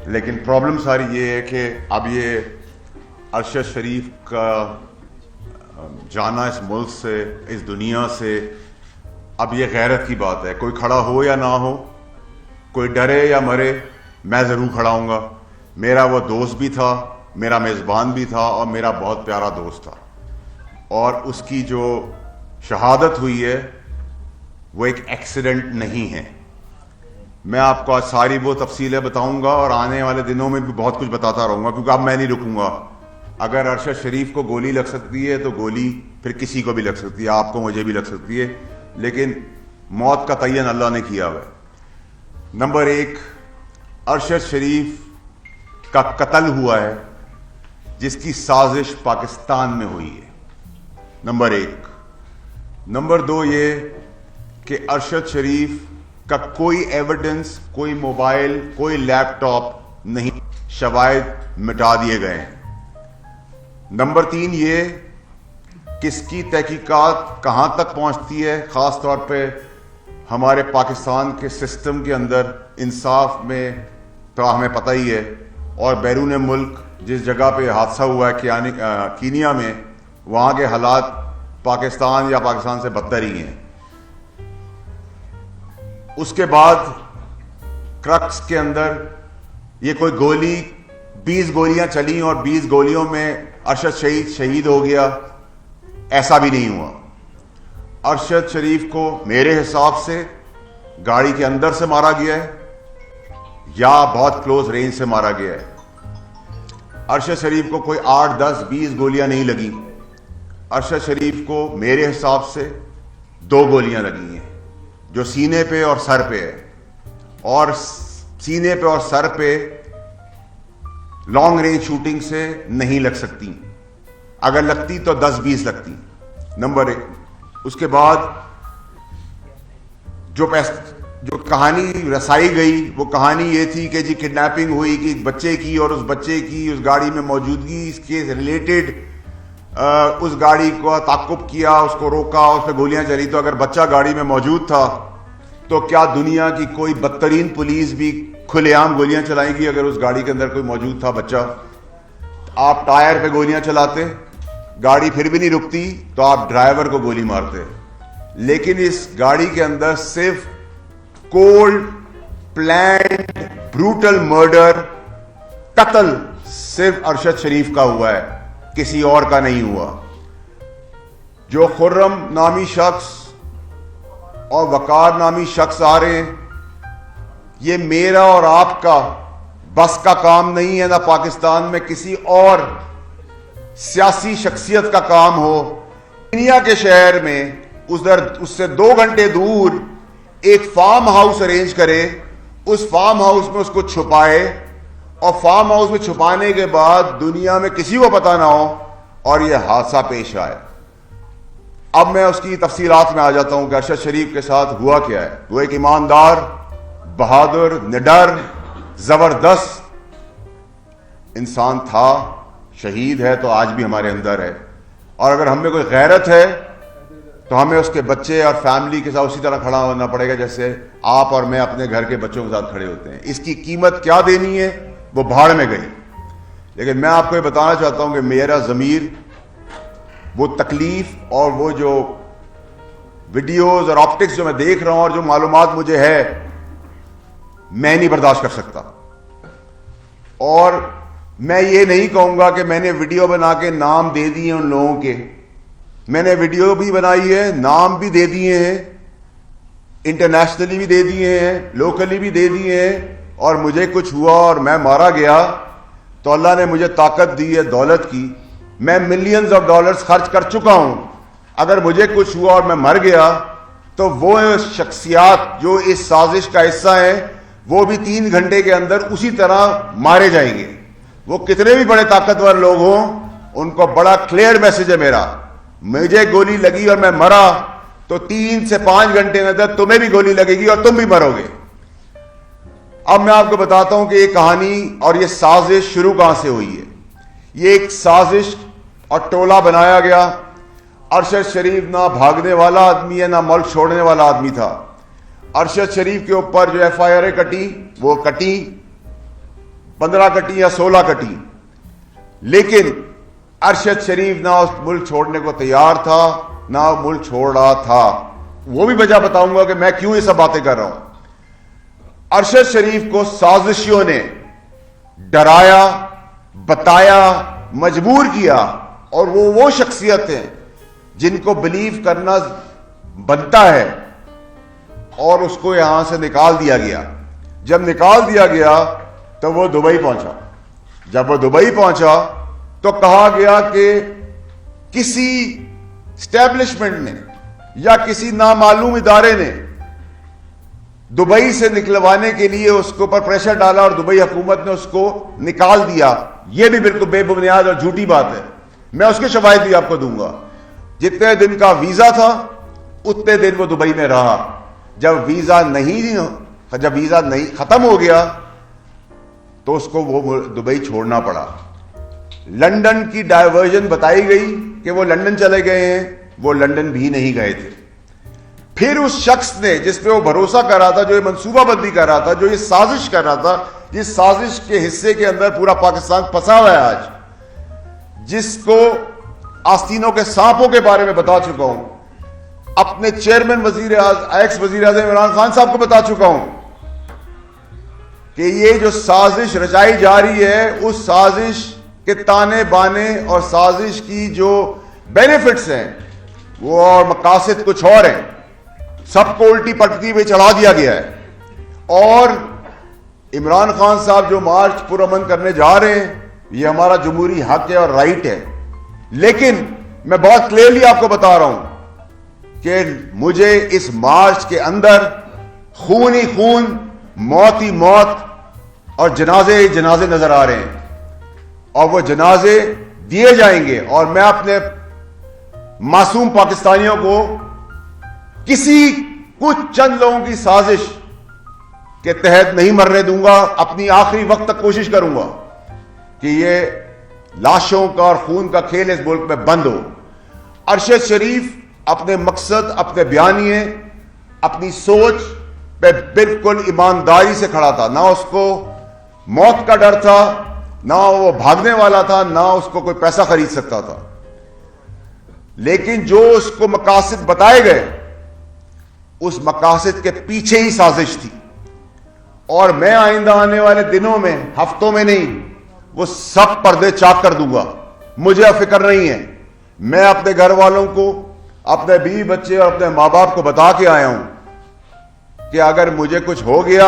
لیکن پرابلم ساری یہ ہے کہ اب یہ ارشد شریف کا جانا اس ملک سے، اس دنیا سے، اب یہ غیرت کی بات ہے. کوئی کھڑا ہو یا نہ ہو، کوئی ڈرے یا مرے، میں ضرور کھڑا ہوں گا. میرا وہ دوست بھی تھا، میرا میزبان بھی تھا، اور میرا بہت پیارا دوست تھا. اور اس کی جو شہادت ہوئی ہے وہ ایک ایکسیڈنٹ نہیں ہے. میں آپ کو آج ساری وہ تفصیلیں بتاؤں گا، اور آنے والے دنوں میں بھی بہت کچھ بتاتا رہوں گا، کیونکہ اب میں نہیں رکوں گا. اگر ارشد شریف کو گولی لگ سکتی ہے تو گولی پھر کسی کو بھی لگ سکتی ہے، آپ کو، مجھے بھی لگ سکتی ہے، لیکن موت کا تعین اللہ نے کیا ہوا ہے. نمبر 1، ارشد شریف کا قتل ہوا ہے جس کی سازش پاکستان میں ہوئی ہے. نمبر 1. نمبر 2 یہ کہ ارشد شریف کا کوئی ایویڈنس، کوئی موبائل، کوئی لیپ ٹاپ نہیں، شواہد مٹا دیے گئے ہیں. نمبر 3 یہ کہ اس کی تحقیقات کہاں تک پہنچتی ہے، خاص طور پہ ہمارے پاکستان کے سسٹم کے اندر انصاف میں، تو ہمیں پتہ ہی ہے، اور بیرون ملک جس جگہ پہ حادثہ ہوا ہے کینیا میں، وہاں کے حالات پاکستان یا پاکستان سے بدتر ہی ہیں. اس کے بعد کرکس کے اندر یہ کوئی گولی، 20 گولیاں چلیں اور 20 گولیوں میں ارشد شہید ہو گیا، ایسا بھی نہیں ہوا. ارشد شریف کو میرے حساب سے گاڑی کے اندر سے مارا گیا ہے یا بہت کلوز رینج سے مارا گیا ہے. ارشد شریف کو کوئی 8، 10، 20 گولیاں نہیں لگیں. ارشد شریف کو میرے حساب سے 2 گولیاں لگی ہیں، جو سینے پہ اور سر پہ ہے. اور سینے پہ اور سر پہ لانگ رینج شوٹنگ سے نہیں لگ سکتی، اگر لگتی تو 10-20 لگتی. نمبر 1. اس کے بعد جو کہانی رسائی گئی، وہ کہانی یہ تھی کہ جی کڈنیپنگ ہوئی کہ بچے کی، اور اس بچے کی اس گاڑی میں موجودگی، اس کے ریلیٹڈ اس گاڑی کو تعاقب کیا، اس کو روکا، اس پہ گولیاں چلی. تو اگر بچہ گاڑی میں موجود تھا تو کیا دنیا کی کوئی بدترین پولیس بھی کھلے عام گولیاں چلائیں گی اگر اس گاڑی کے اندر کوئی موجود تھا بچہ؟ آپ ٹائر پہ گولیاں چلاتے، گاڑی پھر بھی نہیں رکتی تو آپ ڈرائیور کو گولی مارتے. لیکن اس گاڑی کے اندر صرف کولڈ پلانڈ بروٹل مرڈر، قتل صرف ارشد شریف کا ہوا ہے، کسی اور کا نہیں ہوا. جو خرم نامی شخص اور وقار نامی شخص آ رہے ہیں، یہ میرا اور آپ کا بس کا کام نہیں ہے، نہ پاکستان میں کسی اور سیاسی شخصیت کا کام ہو. کینیا کے شہر میں اس سے 2 گھنٹے دور ایک فارم ہاؤس ارینج کرے، اس فارم ہاؤس میں اس کو چھپائے، اور فارم ہاؤس میں چھپانے کے بعد دنیا میں کسی کو پتہ نہ ہو، اور یہ حادثہ پیش آئے. اب میں اس کی تفصیلات میں آ جاتا ہوں کہ ارشد شریف کے ساتھ ہوا کیا ہے. وہ ایک ایماندار، بہادر، نڈر، زبردست انسان تھا. شہید ہے تو آج بھی ہمارے اندر ہے. اور اگر ہم میں کوئی غیرت ہے تو ہمیں اس کے بچے اور فیملی کے ساتھ اسی طرح کھڑا ہونا پڑے گا جیسے آپ اور میں اپنے گھر کے بچوں کے ساتھ کھڑے ہوتے ہیں. اس کی قیمت کیا دینی ہے وہ بھاڑ میں گئی. لیکن میں آپ کو یہ بتانا چاہتا ہوں کہ میرا ضمیر وہ تکلیف اور وہ جو ویڈیوز اور آپٹکس جو میں دیکھ رہا ہوں اور جو معلومات مجھے ہے، میں نہیں برداشت کر سکتا. اور میں یہ نہیں کہوں گا کہ میں نے ویڈیو بنا کے نام دے دیے ان لوگوں کے. میں نے ویڈیو بھی بنائی ہے، نام بھی دے دیے ہیں، انٹرنیشنلی بھی دے دیے ہیں، لوکلی بھی دے دیے ہیں. اور مجھے کچھ ہوا اور میں مارا گیا تو اللہ نے مجھے طاقت دی ہے دولت کی. میں ملینز آف ڈالرز خرچ کر چکا ہوں. اگر مجھے کچھ ہوا اور میں مر گیا تو وہ شخصیات جو اس سازش کا حصہ ہیں وہ بھی 3 گھنٹے کے اندر اسی طرح مارے جائیں گے. وہ کتنے بھی بڑے طاقتور لوگ ہوں، ان کو بڑا کلیئر میسج ہے میرا. مجھے گولی لگی اور میں مرا تو 3 سے 5 گھنٹے میں اندر تمہیں بھی گولی لگے گی اور تم بھی مرو گے. اب میں آپ کو بتاتا ہوں کہ یہ کہانی اور یہ سازش شروع کہاں سے ہوئی ہے. یہ ایک سازش اور ٹولہ بنایا گیا. ارشد شریف نہ بھاگنے والا آدمی ہے، نہ ملک چھوڑنے والا آدمی تھا. ارشد شریف کے اوپر جو ایف آئی آر کٹی وہ کٹی 15 کٹی یا 16 کٹی، لیکن ارشد شریف نہ اس ملک چھوڑنے کو تیار تھا نہ ملک چھوڑ رہا تھا. وہ بھی وجہ بتاؤں گا کہ میں کیوں یہ سب باتیں کر رہا ہوں. ارشد شریف کو سازشیوں نے ڈرایا، بتایا، مجبور کیا، اور وہ شخصیت ہیں جن کو بلیو کرنا بنتا ہے، اور اس کو یہاں سے نکال دیا گیا. جب نکال دیا گیا تو وہ دبئی پہنچا. جب وہ دبئی پہنچا تو کہا گیا کہ کسی اسٹیبلشمنٹ نے یا کسی نامعلوم ادارے نے دبئی سے نکلوانے کے لیے اس کے اوپر پریشر ڈالا اور دبئی حکومت نے اس کو نکال دیا. یہ بھی بالکل بے بنیاد اور جھوٹی بات ہے. میں اس کے شواہد بھی آپ کو دوں گا. جتنے دن کا ویزا تھا اتنے دن وہ دبئی میں رہا. جب ویزا نہیں ختم ہو گیا تو اس کو وہ دبئی چھوڑنا پڑا. لندن کی ڈائیورژن بتائی گئی کہ وہ لندن چلے گئے ہیں، وہ لندن بھی نہیں گئے تھے. پھر اس شخص نے جس پہ وہ بھروسہ کر رہا تھا، جو یہ منصوبہ بندی کر رہا تھا، جو یہ سازش کر رہا تھا، جس سازش کے حصے کے اندر پورا پاکستان پھنسا ہوا ہے آج، جس کو آستینوں کے سانپوں کے بارے میں بتا چکا ہوں، اپنے چیئرمین ایکس وزیر اعظم عمران خان صاحب کو بتا چکا ہوں کہ یہ جو سازش رچائی جا رہی ہے، اس سازش کے تانے بانے اور سازش کی جو بینیفٹس ہیں وہ اور مقاصد کچھ اور ہیں. سب کو الٹی پٹتی پہ چڑھا دیا گیا ہے. اور عمران خان صاحب جو مارچ پرامن کرنے جا رہے ہیں، یہ ہمارا جمہوری حق ہے اور رائٹ ہے. لیکن میں بہت کلیئرلی آپ کو بتا رہا ہوں کہ مجھے اس مارچ کے اندر خون ہی خون، موت ہی موت اور جنازے ہی جنازے نظر آ رہے ہیں، اور وہ جنازے دیے جائیں گے. اور میں اپنے معصوم پاکستانیوں کو کچھ چند لوگوں کی سازش کے تحت نہیں مرنے دوں گا. اپنی آخری وقت تک کوشش کروں گا کہ یہ لاشوں کا اور خون کا کھیل اس ملک میں بند ہو. ارشد شریف اپنے مقصد، اپنے بیانیے، اپنی سوچ پہ بالکل ایمانداری سے کھڑا تھا. نہ اس کو موت کا ڈر تھا، نہ وہ بھاگنے والا تھا، نہ اس کو کوئی پیسہ خرید سکتا تھا. لیکن جو اس کو مقاصد بتائے گئے، اس مقاصد کے پیچھے ہی سازش تھی. اور میں آئندہ آنے والے دنوں میں، ہفتوں میں نہیں، وہ سب پردے چاک کر دوں گا. مجھے فکر نہیں ہے. میں اپنے گھر والوں کو، اپنے بیوی بچے اور اپنے ماں باپ کو بتا کے آیا ہوں کہ اگر مجھے کچھ ہو گیا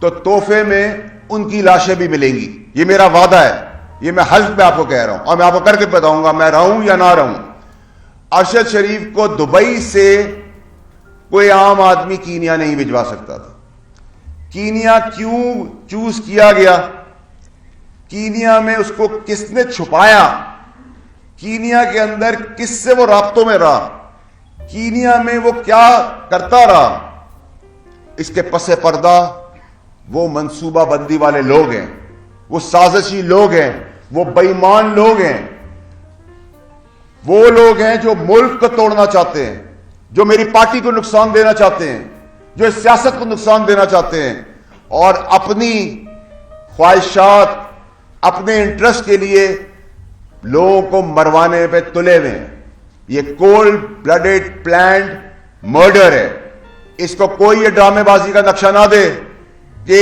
تو تحفے میں ان کی لاشیں بھی ملیں گی. یہ میرا وعدہ ہے. یہ میں حلف میں آپ کو کہہ رہا ہوں، اور میں آپ کو کر کے بتاؤں گا میں رہوں یا نہ رہوں. ارشد شریف کو دبئی سے کوئی عام آدمی کینیا نہیں بھجوا سکتا تھا. کینیا کیوں چوز کیا گیا؟ کینیا میں اس کو کس نے چھپایا؟ کینیا کے اندر کس سے وہ رابطوں میں رہا؟ کینیا میں وہ کیا کرتا رہا؟ اس کے پس پردہ وہ منصوبہ بندی والے لوگ ہیں، وہ سازشی لوگ ہیں، وہ بے ایمان لوگ ہیں، وہ لوگ ہیں جو ملک کو توڑنا چاہتے ہیں، جو میری پارٹی کو نقصان دینا چاہتے ہیں، جو اس سیاست کو نقصان دینا چاہتے ہیں، اور اپنی خواہشات، اپنے انٹرسٹ کے لیے لوگوں کو مروانے پہ تلے ہوئے ہیں. یہ کولڈ بلڈڈ پلانڈ مرڈر ہے. اس کو کوئی یہ ڈرامے بازی کا نقشہ نہ دے کہ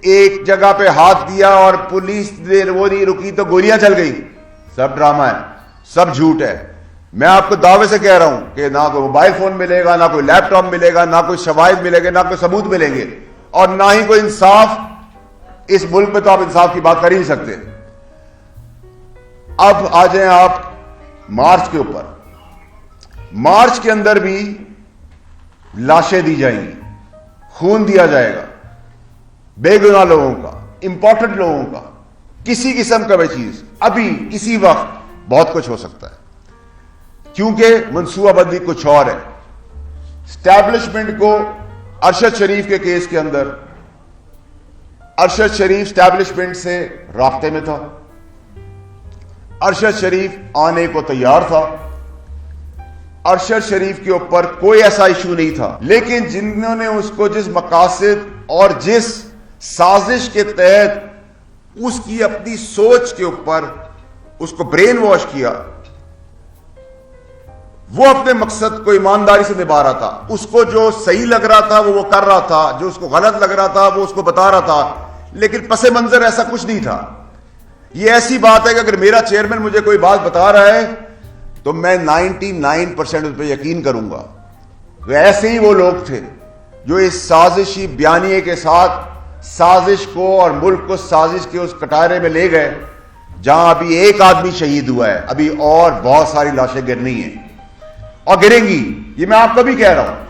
ایک جگہ پہ ہاتھ دیا اور پولیس وہ نہیں رکی تو گولیاں چل گئی. سب ڈرامہ ہے، سب جھوٹ ہے. میں آپ کو دعوے سے کہہ رہا ہوں کہ نہ کوئی موبائل فون ملے گا، نہ کوئی لیپ ٹاپ ملے گا، نہ کوئی شواہد ملے گا، نہ کوئی ثبوت ملیں گے، اور نہ ہی کوئی انصاف. اس ملک میں تو آپ انصاف کی بات کر ہی نہیں سکتے. اب آ جائیں آپ مارچ کے اوپر. مارچ کے اندر بھی لاشیں دی جائیں گی، خون دیا جائے گا، بے گناہ لوگوں کا، امپورٹنٹ لوگوں کا، کسی قسم کا بھی چیز. ابھی کسی وقت بہت کچھ ہو سکتا ہے، کیونکہ منصوبہ بندی کچھ اور ہے. اسٹیبلشمنٹ کو ارشد شریف کے کیس کے اندر، ارشد شریف اسٹیبلشمنٹ سے رابطے میں تھا، ارشد شریف آنے کو تیار تھا، ارشد شریف کے اوپر کوئی ایسا ایشو نہیں تھا. لیکن جنہوں نے اس کو جس مقاصد اور جس سازش کے تحت اس کی اپنی سوچ کے اوپر اس کو برین واش کیا. وہ اپنے مقصد کو ایمانداری سے نبھا رہا تھا. اس کو جو صحیح لگ رہا تھا وہ کر رہا تھا, جو اس کو غلط لگ رہا تھا وہ اس کو بتا رہا تھا, لیکن پس منظر ایسا کچھ نہیں تھا. یہ ایسی بات ہے کہ اگر میرا چیئرمین مجھے کوئی بات بتا رہا ہے تو میں 99% اس پہ یقین کروں گا. ایسے ہی وہ لوگ تھے جو اس سازشی بیانیے کے ساتھ سازش کو اور ملک کو سازش کے اس کٹارے میں لے گئے جہاں ابھی ایک آدمی شہید ہوا ہے, ابھی اور بہت ساری لاشیں گرنی ہیں اور گریں گی. یہ میں آپ کو بھی کہہ رہا ہوں.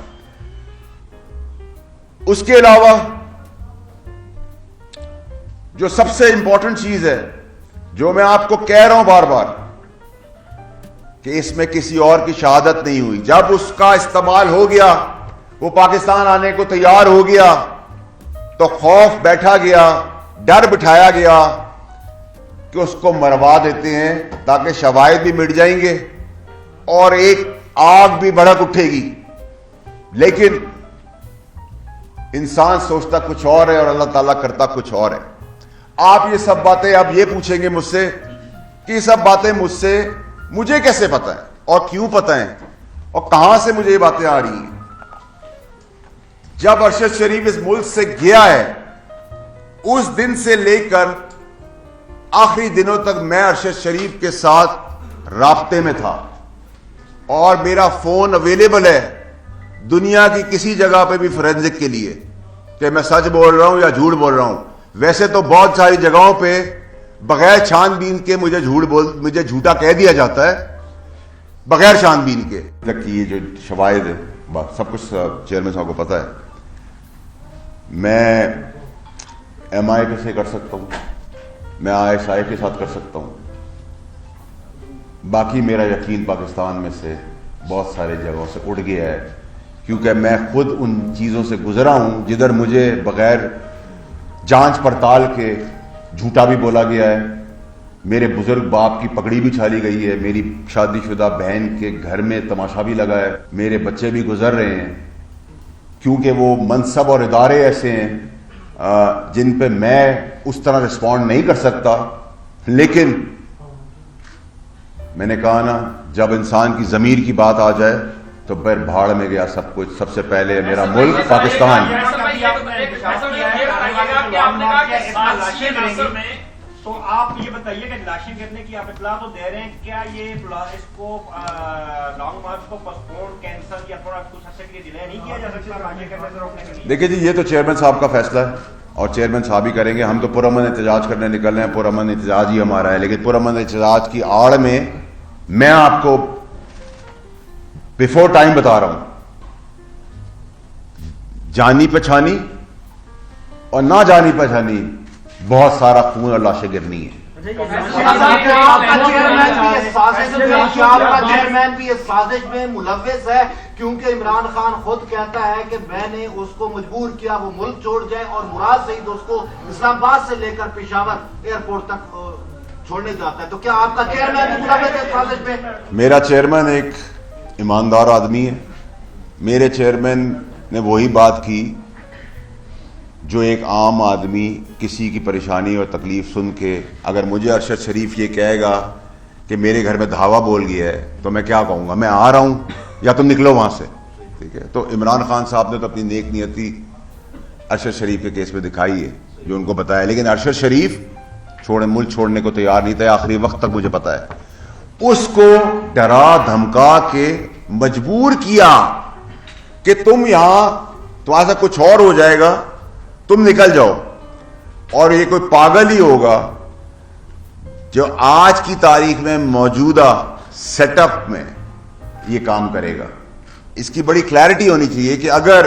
اس کے علاوہ جو سب سے امپورٹنٹ چیز ہے جو میں آپ کو کہہ رہا ہوں بار بار کہ اس میں کسی اور کی شہادت نہیں ہوئی. جب اس کا استعمال ہو گیا, وہ پاکستان آنے کو تیار ہو گیا تو خوف بیٹھا گیا, ڈر بٹھایا گیا کہ اس کو مروا دیتے ہیں تاکہ شواہد بھی مٹ جائیں گے اور ایک آگ بھی بھڑک اٹھے گی. لیکن انسان سوچتا کچھ اور ہے اور اللہ تعالیٰ کرتا کچھ اور ہے. آپ یہ سب باتیں آپ یہ پوچھیں گے مجھ سے کہ یہ سب باتیں مجھے کیسے پتہ ہیں اور کیوں پتہ ہیں اور کہاں سے مجھے یہ باتیں آ رہی ہیں. جب ارشد شریف اس ملک سے گیا ہے اس دن سے لے کر آخری دنوں تک میں ارشد شریف کے ساتھ رابطے میں تھا اور میرا فون اویلیبل ہے دنیا کی کسی جگہ پہ بھی فورینزک کے لیے کہ میں سچ بول رہا ہوں یا جھوٹ بول رہا ہوں. ویسے تو بہت ساری جگہوں پہ بغیر چھان بین کے مجھے جھوٹا کہہ دیا جاتا ہے, بغیر چھان بین کے. تک کی یہ جو شواہد ہے سب کچھ چیئرمین صاحب کو پتہ ہے. میں ایم آئی کے سے کر سکتا ہوں, میں آئی ایس آئی کے ساتھ کر سکتا ہوں. باقی میرا یقین پاکستان میں سے بہت سارے جگہوں سے اٹھ گیا ہے کیونکہ میں خود ان چیزوں سے گزرا ہوں جدھر مجھے بغیر جانچ پڑتال کے جھوٹا بھی بولا گیا ہے. میرے بزرگ باپ کی پگڑی بھی چھالی گئی ہے, میری شادی شدہ بہن کے گھر میں تماشا بھی لگا ہے, میرے بچے بھی گزر رہے ہیں کیونکہ وہ منصب اور ادارے ایسے ہیں جن پہ میں اس طرح رسپونڈ نہیں کر سکتا. لیکن میں نے کہا نا, جب انسان کی ضمیر کی بات آ جائے تو پھر بھاڑ میں گیا سب کچھ. سب سے پہلے میرا ملک پاکستان. تو آپ یہ بتائیے کہ لاشیں گرنے کی آپ اطلاع تو دے رہے ہیں, کیا یہ اس کو لانگ مارچ کو پوسٹپون کینسل یا تھوڑا کچھ عرصے کے لیے ڈیلے نہیں کیا جا سکتا لاشیں گرنے سے روکنے کے لیے؟ دیکھیں جی, یہ تو چیئرمین صاحب کا فیصلہ ہے اور چیئرمین صاحب ہی کریں گے. ہم تو پرامن احتجاج کرنے نکل رہے ہیں, پرامن احتجاج ہی ہمارا ہے. لیکن پرامن احتجاج کی آڑ میں میں آپ کو بیفور ٹائم بتا رہا ہوں, جانی پہچانی اور نہ جانی پہچانی بہت سارا خون اور لاشیں گرنی ہے. چیئرمین بھی اس سازش میں ملوث ہے کیونکہ عمران خان خود کہتا ہے کہ میں نے اس کو مجبور کیا وہ ملک چھوڑ جائے اور مراد سعید اس کو اسلام آباد سے لے کر پشاور ایئرپورٹ تک چھوڑنے جاتا ہے. تو کیا آپ کا چیئرمین بھی ملوث ہے اس سازش میں؟ میرا چیئرمین ایک ایماندار آدمی ہے. میرے چیئرمین نے وہی بات کی جو ایک عام آدمی کسی کی پریشانی اور تکلیف سن کے, اگر مجھے ارشد شریف یہ کہے گا کہ میرے گھر میں دھاوا بول گیا ہے تو میں کیا کہوں گا, میں آ رہا ہوں یا تم نکلو وہاں سے. ٹھیک ہے, تو عمران خان صاحب نے تو اپنی نیک نیتی ارشد شریف کے کیس میں دکھائی ہے جو ان کو بتایا, لیکن ارشد شریف ملک چھوڑنے کو تیار نہیں تھا آخری وقت تک. مجھے پتا ہے اس کو ڈرا دھمکا کے مجبور کیا کہ تم یہاں تمہارا کچھ اور ہو جائے گا, تم نکل جاؤ. اور یہ کوئی پاگل ہی ہوگا جو آج کی تاریخ میں موجودہ سیٹ اپ میں یہ کام کرے گا. اس کی بڑی کلیئرٹی ہونی چاہیے کہ اگر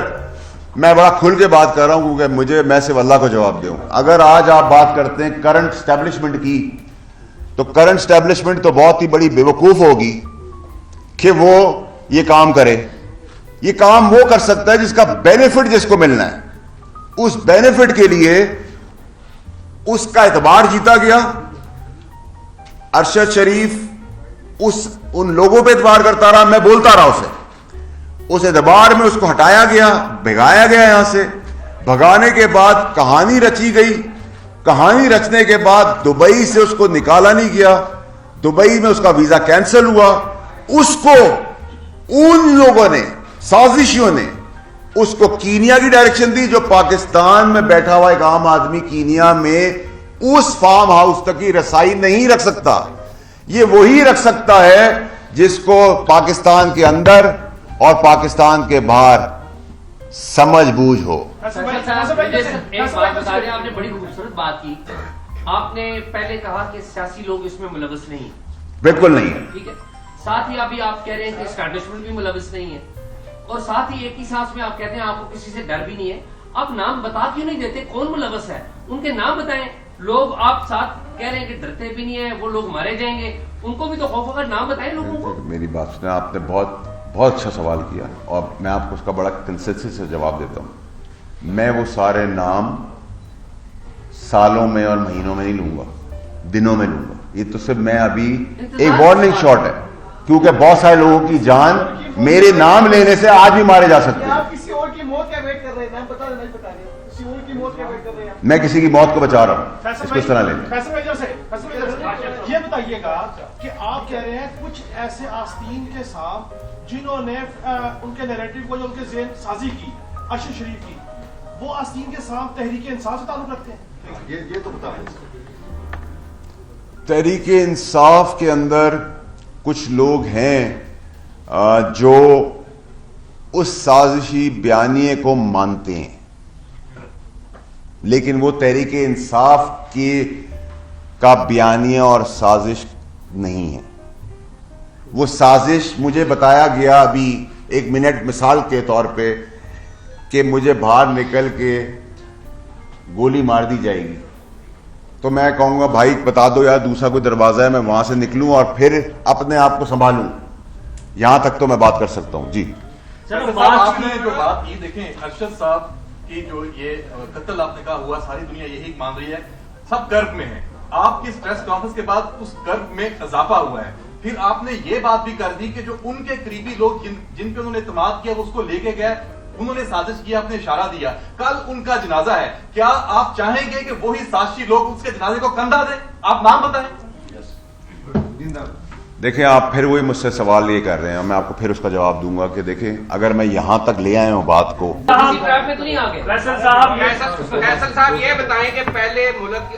میں بڑا کھل کے بات کر رہا ہوں کیونکہ میں صرف اللہ کو جواب دوں. اگر آج آپ بات کرتے ہیں کرنٹ اسٹیبلشمنٹ کی تو کرنٹ اسٹیبلشمنٹ تو بہت ہی بڑی بیوقوف ہوگی کہ وہ یہ کام کرے. یہ کام وہ کر سکتا ہے جس کا بینیفٹ جس کو ملنا ہے. اس بینیفٹ کے لیے اس کا اعتبار جیتا گیا. ارشد شریف ان لوگوں پہ اعتبار کرتا رہا, میں بولتا رہا اسے, اس اعتبار میں اس کو ہٹایا گیا, بھگایا گیا. یہاں سے بھگانے کے بعد کہانی رچی گئی کہانی رچنے کے بعد دبئی سے اس کو نکالا نہیں گیا, دبئی میں اس کا ویزا کینسل ہوا, اس کو ان لوگوں نے, سازشیوں نے اس کو کینیا کی ڈائریکشن دی, جو پاکستان میں بیٹھا ہوا ایک عام آدمی کینیا میں اس فارم ہاؤس تک کی رسائی نہیں رکھ سکتا. یہ وہی رکھ سکتا ہے جس کو پاکستان کے اندر اور پاکستان کے باہر سمجھ بوجھ ہو. ایک بات بتا دیں, آپ نے بڑی خوبصورت بات کی. آپ نے پہلے کہا کہ سیاسی لوگ اس میں ملوث نہیں ہیں. بالکل نہیں ہے. ٹھیک ہے, ساتھ ہی ابھی آپ کہہ رہے ہیں کہ اسٹیبلشمنٹ بھی ملوث نہیں ہے, اور ساتھ ہی ایک ہی سانس میں آپ کہتے ہیں آپ کو کسی سے ڈر بھی نہیں ہے. آپ نام بتا کیوں نہیں دیتے کون ملوث ہے؟ ان کے نام بتائیں. لوگ آپ ساتھ کہہ رہے ہیں کہ ڈرتے بھی نہیں ہیں, وہ لوگ مارے جائیں گے, ان کو بھی تو خوف ہوگا. نام بتائیں لوگوں کو. میری بات سنیں, آپ نے بہت اچھا سوال کیا, اور میں آپ کو اس کا بڑا کنسسٹنسی سے جواب دیتا ہوں. میں وہ سارے نام سالوں میں اور مہینوں میں نہیں لوں گا, دنوں میں لوں گا. یہ تو صرف میں ابھی ایک وارننگ شاٹ ہے, کیونکہ بہت سارے لوگوں کی جان میرے نام لینے سے آج بھی مارے جا سکتے ہیں. آپ کسی اور کی موت کا ویٹ کر رہے ہیں, نام بتا نہیں بتا رہے, کسی اور کی موت کا ویٹ کر رہے ہیں. میں کسی کی موت کو بچا رہا ہوں, اس کو اس طرح لیں. یہ بتائیے گا کہ آپ کہہ رہے ہیں کچھ ایسے آستین کے ساتھ جنہوں نے ان کے نیریٹو کو, جو ان کے ذہن سازی کی ارشد شریف کی, وہ آستین کے ساتھ تحریک انصاف سے تعلق رکھتے ہیں. یہ تو بتا دیں. تحریک انصاف کے اندر کچھ لوگ ہیں جو اس سازشی بیانیے کو مانتے ہیں, لیکن وہ تحریک انصاف کا بیانیہ اور سازش نہیں ہے. وہ سازش مجھے بتایا گیا ابھی ایک منٹ مثال کے طور پہ کہ مجھے باہر نکل کے گولی مار دی جائے گی, تو میں کہوں گا بھائی بتا دو یار دوسرا کوئی دروازہ ہے, میں وہاں سے نکلوں اور پھر اپنے آپ کو سنبھالوں. یہاں تک تو میں بات کر سکتا ہوں. جی آپ نے جو بات کی, دیکھیں ارشد صاحب کی جو یہ قتل آپ نے کہا ہوا, ساری دنیا یہی مان رہی ہے, سب کرب میں ہے. آپ کی پریس کانفرنس کے بعد اس کرب میں اضافہ ہوا ہے. پھر آپ نے یہ بات بھی کر دی کہ جو ان کے قریبی لوگ جن پہ انہوں نے اعتماد کیا وہ اس کو لے کے گئے, انہوں نے سازش کیا, اپنے اشارہ دیا. کل ان کا جنازہ ہے, کیا آپ چاہیں گے کہ وہی سازشی لوگ اس کے جنازے کو کندھا دیں؟ آپ نام بتائیں. دیکھیں, آپ پھر وہی مجھ سے سوال یہ کر رہے ہیں, میں آپ کو پھر اس کا جواب دوں گا کہ دیکھیں اگر میں یہاں تک لے آیا ہوں بات کو. فیصل صاحب یہ بتائیں کہ پہلے ملک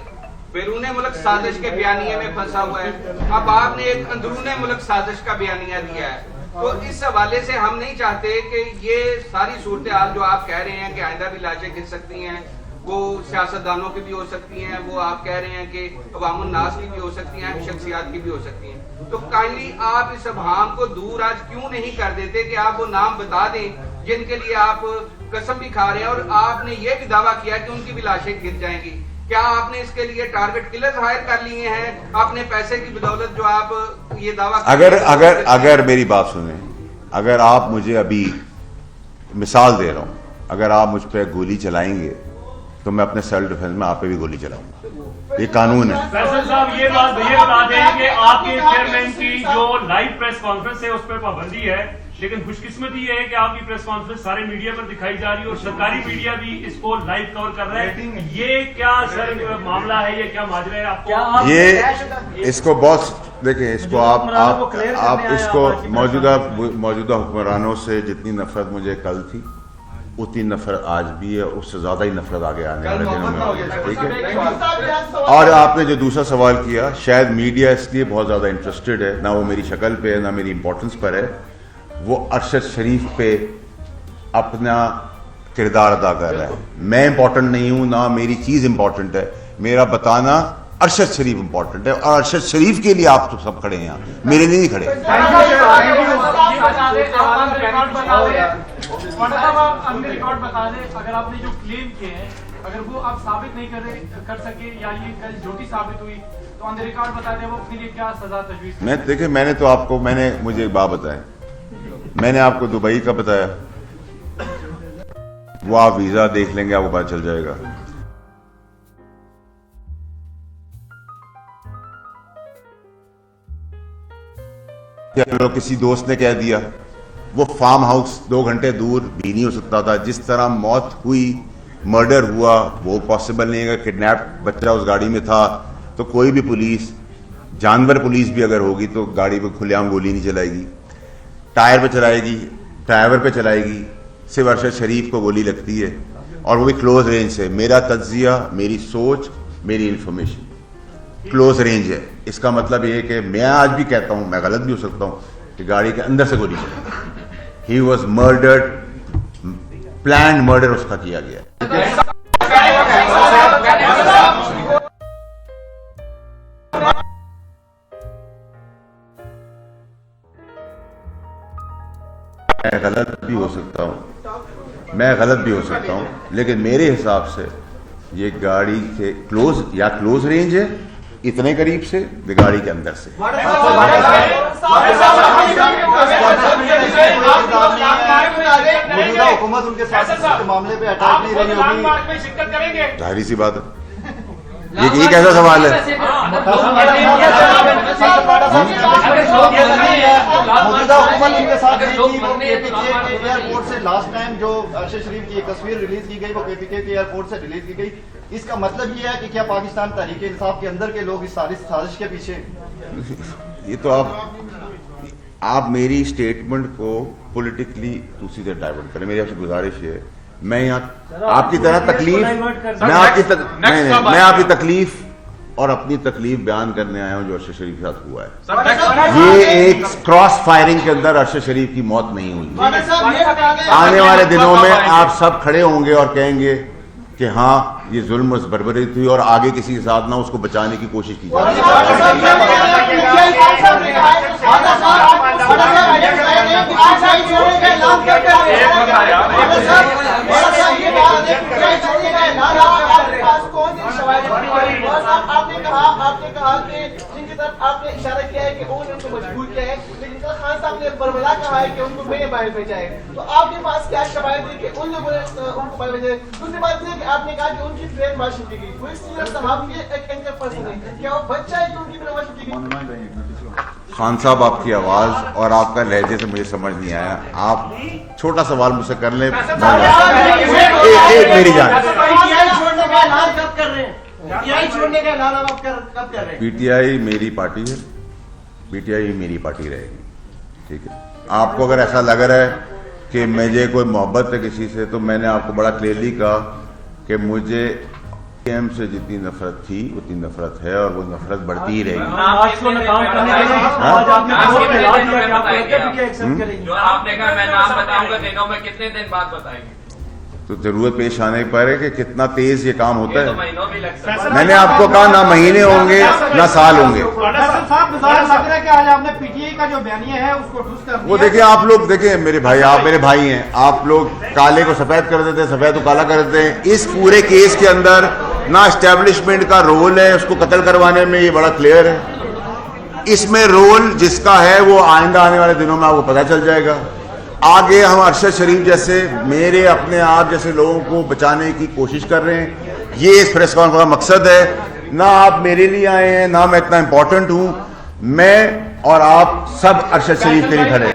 بیرون ملک سازش کے بیانیے میں پھنسا ہوا ہے, اب آپ نے ایک اندرون ملک سازش کا بیانیہ دیا ہے, تو اس حوالے سے ہم نہیں چاہتے کہ یہ ساری صورتحال جو آپ کہہ رہے ہیں کہ آئندہ بھی لاشیں گر سکتی ہیں, وہ سیاستدانوں کی بھی ہو سکتی ہیں, وہ آپ کہہ رہے ہیں کہ عوام الناس کی بھی ہو سکتی ہیں, شخصیات کی بھی ہو سکتی ہیں, تو کائنڈلی آپ اس ابہام کو دور آج کیوں نہیں کر دیتے کہ آپ وہ نام بتا دیں جن کے لیے آپ قسم بھی کھا رہے ہیں, اور آپ نے یہ بھی دعویٰ کیا کہ ان کی بھی لاشیں گر جائیں گی. کیا آپ نے اس کے لیے ٹارگٹ کلرز ہائر کر لیے ہیں اپنے پیسے کی بدولت جو آپ یہ دعویٰ اگر میری بات سنیں, اگر آپ مجھے ابھی مثال دے رہا ہوں, اگر آپ مجھ پہ گولی چلائیں گے تو میں اپنے سیلف ڈیفنس میں آپ پہ بھی گولی چلاؤں گا, یہ قانون ہے. فیصل صاحب یہ بات بتا دیں کہ آپ کے چیئرمین کی جو لائیو پریس کانفرنس ہے اس پہ پابندی ہے, لیکن خوش قسمتی یہ ہے کہ آپ کی پریس کانفرنس سارے میڈیا پر دکھائی جا رہی ہے اور سرکاری میڈیا بھی اس کو لائیو کور کر رہا ہے. یہ کیا سر معاملہ ہے, یہ کیا ماجرا ہے؟ آپ کو یہ اس کو بہت دیکھیں, اس کو آپ اس کو موجودہ حکمرانوں سے جتنی نفرت مجھے کل تھی اتنی نفرت آج بھی ہے, اس سے زیادہ ہی نفرت آگے آنے والے دنوں میں. ٹھیک ہے, اور آپ نے جو دوسرا سوال کیا, شاید میڈیا اس لیے بہت زیادہ انٹرسٹڈ ہے, نہ وہ میری شکل پہ نہ میری امپورٹنس پر ہے, وہ ارشد شریف پہ اپنا کردار ادا کر رہا ہے. میں امپورٹنٹ نہیں ہوں, نہ میری چیز امپورٹنٹ ہے, میرا بتانا ارشد شریف امپورٹنٹ ہے, اور ارشد شریف کے لیے آپ تو سب کھڑے ہیں یہاں, میرے لیے نہیں کھڑے. اگر آپ نے جو کلیم کیے ہیں اگر وہ آپ ثابت نہیں کر سکے یا یہ کل جھوٹی ثابت ہوئی تو آن دی ریکارڈ بتا دیں وہ اپنے لیے کیا سزا تجویز. میں دیکھیں, میں نے تو آپ کو مجھے ایک بات بتایا, میں نے آپ کو دبئی کا بتایا, وہ آپ ویزا دیکھ لیں گے, آپ کو پتہ چل جائے گا. چلو کسی دوست نے کہہ دیا, وہ فارم ہاؤس 2 گھنٹے دور بھی نہیں ہو سکتا تھا. جس طرح موت ہوئی مرڈر ہوا وہ پاسبل نہیں ہے. کڈنیپ بچہ اس گاڑی میں تھا تو کوئی بھی پولیس, جانور پولیس بھی اگر ہوگی تو گاڑی پہ کھلے عام گولی نہیں چلائے گی, ٹائر پہ چلائے گی, ڈرائیور پہ چلائے گی. صرف ارشد شریف کو گولی لگتی ہے اور وہ بھی کلوز رینج سے. میرا تجزیہ, میری سوچ, میری انفارمیشن کلوز رینج ہے. اس کا مطلب یہ ہے کہ میں آج بھی کہتا ہوں, میں غلط بھی ہو سکتا ہوں, کہ گاڑی کے اندر سے گولی چلی. He was murdered, planned murder اس کا کیا گیا. میں غلط بھی ہو سکتا ہوں, لیکن میرے حساب سے یہ گاڑی سے کلوز رینج ہے, اتنے قریب سے, گاڑی کے اندر سے. حکومت ان کے ساتھ معاملے پہ اٹیک نہیں رہی ہوگی, ظاہری سی بات ہے. یہ کیسا سوال ہے؟ موجودہ حکومت ان کے ساتھ ایئرپورٹ سے لاسٹ ٹائم جو ارشد شریف کی ایک تصویر ریلیز کی گئی وہ کے پی کے ایئرپورٹ سے ریلیز کی گئی. اس کا مطلب یہ ہے کہ کیا پاکستان تحریک انصاف کے اندر کے لوگ اس سازش کے پیچھے؟ یہ تو آپ میری اسٹیٹمنٹ کو پولیٹیکلی دوسری طرح ڈائیورٹ کریں. میری آپ سے گزارش ہے, میں یہاں آپ کی طرح تکلیف, میں آپ کی تکلیف اور اپنی تکلیف بیان کرنے آیا ہوں جو ارشد شریف کے ساتھ ہوا ہے. یہ ایک کراس فائرنگ کے اندر ارشد شریف کی موت نہیں ہوئی. آنے والے دنوں میں آپ سب کھڑے ہوں گے اور کہیں گے کہ ہاں یہ ظلم و بربری تھی اور آگے کسی کے ساتھ نہ اس کو بچانے کی کوشش کی جائے. آپ نے کہا کہ جن کی طرف آپ نے اشارہ کیا ہے کہ انہوں نے ان کو مجبور کیا ہے, لیکن خان صاحب نے بربلا کہا ہے کہ ان کو میں نے باہر بھیجا ہے. تو آپ کے پاس کیا شواہد ہے کہ ان لوگوں نے ان کو باہر بھیجا ہے؟ دوسری بات یہ کہ آپ نے کہا کہ ان کی ٹرین مارشل کی گئی, وہ اس چیز صاحب کے ایک اینکر پرسن ہے, کیا وہ بچہ ہے کہ ان کی ٹرین مارشل کی گئی؟ خان صاحب آپ کی آواز اور آپ کا لہجے سے مجھے سمجھ نہیں آیا. آپ چھوٹا سوال مجھ سے کر لیں. میری جان, پی ٹی آئی میری پارٹی ہے, پی ٹی آئی میری پارٹی رہے گی, ٹھیک ہے. آپ کو اگر ایسا لگ رہا ہے کہ مجھے کوئی محبت ہے کسی سے, تو میں نے آپ کو بڑا کلیئرلی کہا کہ مجھے ایم سے جتنی نفرت تھی اتنی نفرت ہے اور وہ نفرت بڑھتی ہی رہے گی. جو آپ نے کہا میں نام بتاؤں گا, دنوں میں کتنے دن بعد بتائیں گے, تو ضرورت پیش آنے پر ہے کہ کتنا تیز یہ کام ہوتا ہے. مہینوں بھی لگ سکتا ہے. میں نے آپ کو کہا نہ مہینے ہوں گے نہ سال ہوں گے. وہ دیکھیں آپ لوگ, دیکھیں میرے بھائی, آپ میرے بھائی ہیں, آپ لوگ کالے کو سفید کر دیتے ہیں, سفید کو کالا کر دیتے ہیں. اس پورے کیس کے اندر نہ اسٹیبلشمنٹ کا رول ہے اس کو قتل کروانے میں, یہ بڑا کلیئر ہے. اس میں رول جس کا ہے وہ آئندہ آنے والے دنوں میں آپ کو پتہ چل جائے گا. آگے ہم ارشد شریف جیسے, میرے اپنے آپ جیسے لوگوں کو بچانے کی کوشش کر رہے ہیں. یہ اس پریس کانفرنس کا مقصد ہے. نہ آپ میرے لیے آئے ہیں, نہ میں اتنا امپورٹنٹ ہوں. میں اور آپ سب ارشد شریف کے لیے کھڑے ہیں.